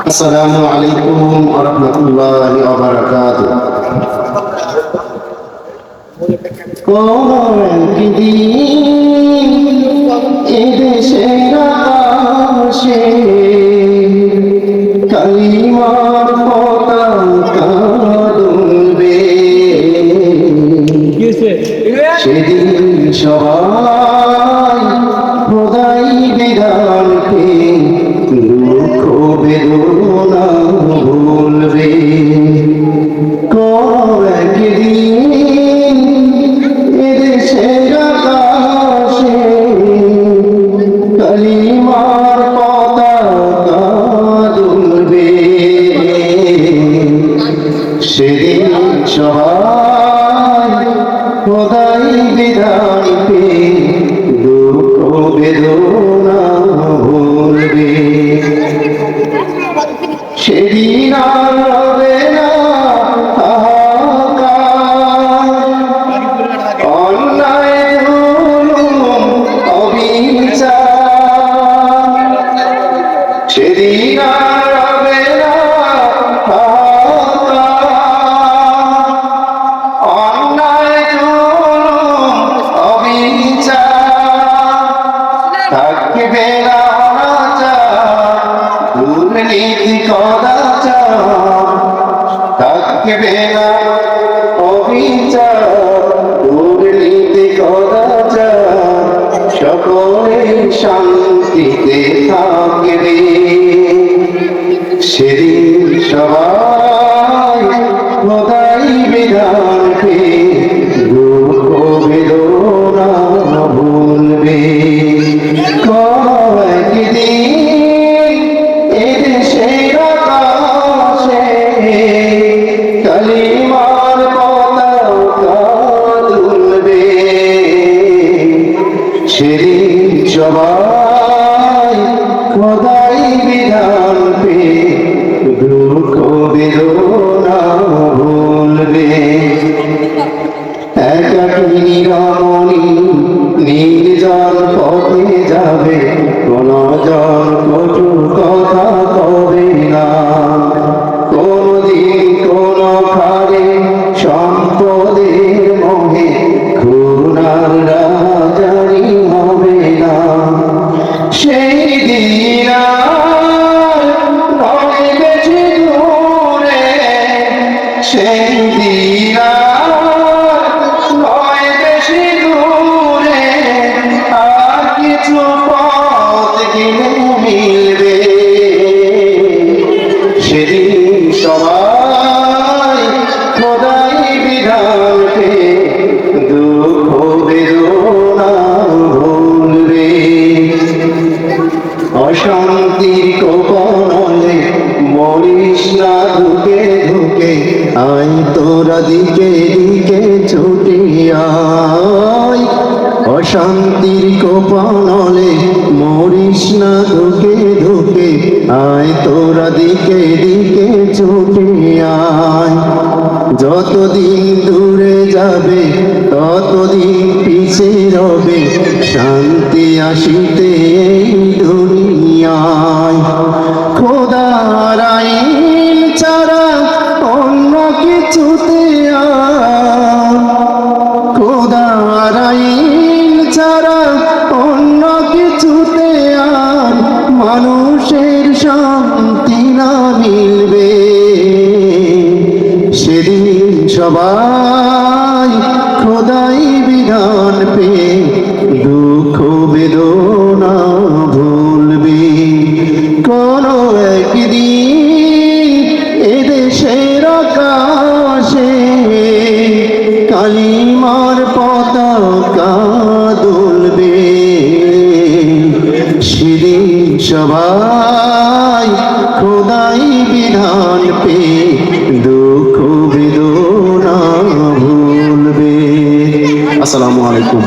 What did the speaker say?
আসসালামু আলাইকুম ওয়া রাহমাতুল্লাহি ওয়া বারাকাতুহু। কোন একদিন এদেশের আকাশে কালিমার পতাকা দুলবে, সেদিন সবাই খোদাই বিধানকে দুঃখ বেদনা ভুলবে। কোন একদিন এদেশের আকাশে কালিমার পতাকা দুলবে, সেদিন সবাই খোদাই বিধানকে দুঃখ বেদনা ভুলবে। সেদিন আর হবে না হাহাকার, অন্যায় জুলুম অবিচার। সেদিন আর হবে না হাহাকার, অন্যায় জুলুম অবিচার। থাকবে না অনাচার, দুর্নীতি কদাচার। থাকবে না অবিচার, দুর্নীতি কদাচার। সকলে শান্তিতে থাকবে, সেদিন সবাই খোদাই বিধানকে দুঃখ বেদনা ভুলবে। কোন একদিন এদেশের আকাশে কালিমার পতাকা দুলবে, সেদিন সবাই খোদাই বিধানকে দুঃখ বেদনা ভুলবে। একাকিনী রমণী নির্জন পথে যাবে, কোন জন কটু কথা কবে না। কোনদিন কোন খারে সম্পদের মোহে খুনার রাজারি হবে না। সেই দিন আর নয় বেশি দূরে, সেই দিন আর নয় বেশি দূরে। আর কিছু পথ গেলে মিলবে, সেদিন সবাই খোদাই বিধানকে দুঃখ বেদনা ভুলবে। অশান্তির কোপনলে মরিস না ধুকে ধুকে, আই তোরা দিকে দিকে ছুটি আয়। অশান্তির কোপনলে মরিস না ধুকে ধুকে, আয় তোরা দিকে দিকে ছুটি আয়। যতদিন দূরে যাবে ততদিন পিছে রবে, শান্তি আসিতে এই দুনিয়ায়। খোদার আইন ছাড়া অন্য কিছুতে আর, খোদার আইন ছাড়া অন্য কিছুতে আর মানুষের শান্তি না মিলবে। সেদিন সবাই খোদাই বিধান পেয়ে দুঃখ বেদনা ভুলবে। কোন একদিন এদেশের আকাশে কালিমার পতাকা দুলবে, সেদিন সবাই খোদাই বিধান পেয়ে দুঃখ বেদনা ভুলবে। আসসালামু আলাইকুম।